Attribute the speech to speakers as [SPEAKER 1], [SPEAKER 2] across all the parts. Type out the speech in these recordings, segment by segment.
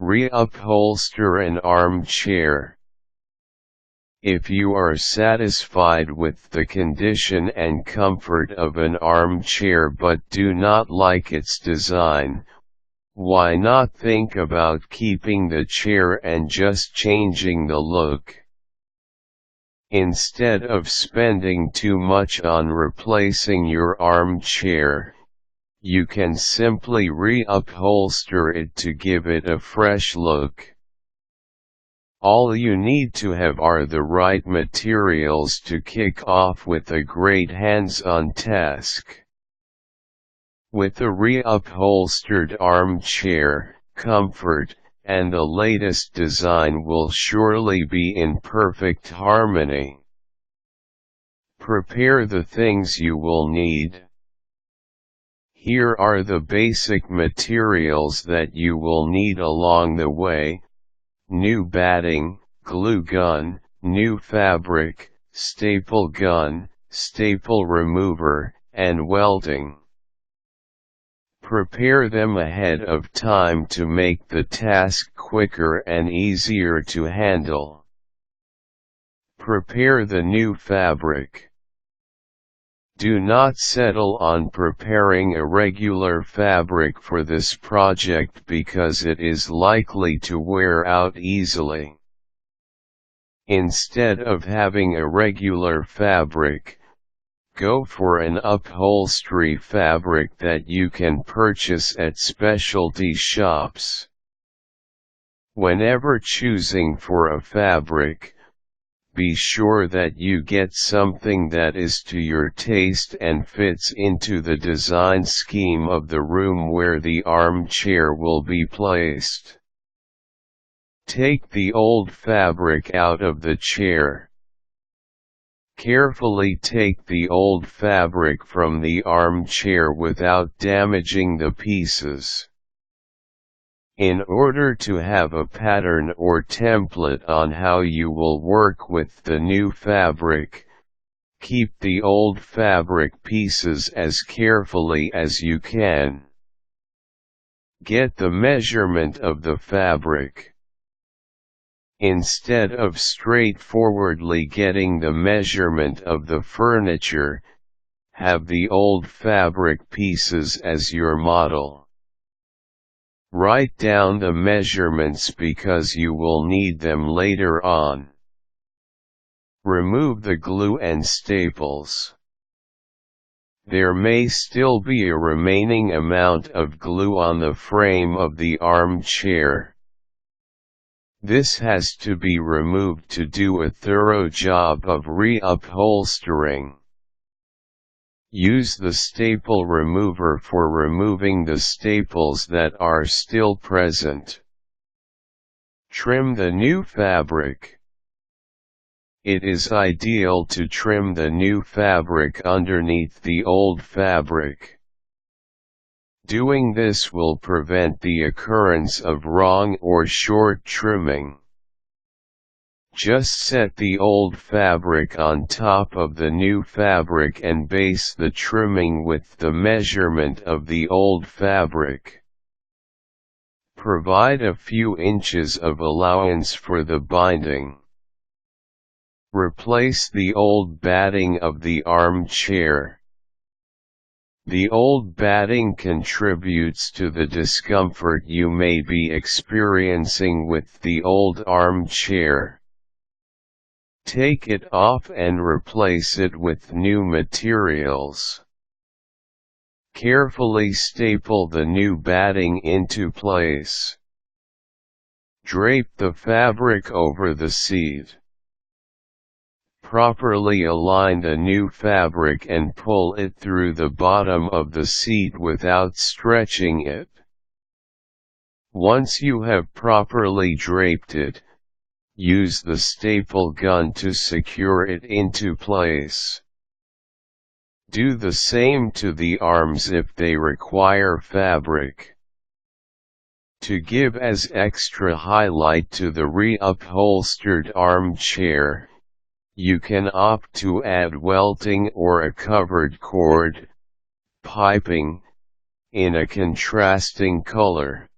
[SPEAKER 1] Reupholster an armchair. If you are satisfied with the condition and comfort of an armchair but do not like its design, why not think about keeping the chair and just changing the look? Instead of spending too much on replacing your armchair, you can simply reupholster it to give it a fresh look. All you need to have are the right materials to kick off with a great hands-on task. With a reupholstered armchair, comfort and the latest design will surely be in perfect harmony. Prepare the things you will need. Here are the basic materials that you will need along the way: new batting, glue gun, new fabric, staple gun, staple remover, and welting. Prepare them ahead of time to make the task quicker and easier to handle. Prepare the new fabric. Do not settle on preparing a regular fabric for this project because it is likely to wear out easily. Instead of having a regular fabric, go for an upholstery fabric that you can purchase at specialty shops. Whenever choosing for a fabric, be sure that you get something that is to your taste and fits into the design scheme of the room where the armchair will be placed. Take the old fabric out of the chair. Carefully take the old fabric from the armchair without damaging the pieces. In order to have a pattern or template on how you will work with the new fabric, keep the old fabric pieces as carefully as you can. Get the measurement of the fabric. Instead of straightforwardly getting the measurement of the furniture, have the old fabric pieces as your model. Write down the measurements because you will need them later on. Remove the glue and staples. There may still be a remaining amount of glue on the frame of the armchair. This has to be removed to do a thorough job of reupholstering. Use the staple remover for removing the staples that are still present. Trim the new fabric. It is ideal to trim the new fabric underneath the old fabric. Doing this will prevent the occurrence of wrong or short trimming. Just set the old fabric on top of the new fabric and base the trimming with the measurement of the old fabric. Provide a few inches of allowance for the binding. Replace the old batting of the armchair. The old batting contributes to the discomfort you may be experiencing with the old armchair. Take it off and replace it with new materials. Carefully staple the new batting into place. Drape the fabric over the seat. Properly align the new fabric and pull it through the bottom of the seat without stretching it. Once you have properly draped it, use the staple gun to secure it into place. Do the same to the arms if they require fabric. To give as extra highlight to the reupholstered armchair, you can opt to add welting or a covered cord, piping, in a contrasting color.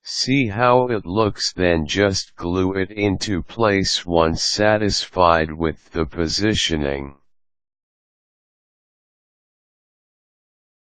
[SPEAKER 1] See how it looks, then just glue it into place once satisfied with the positioning.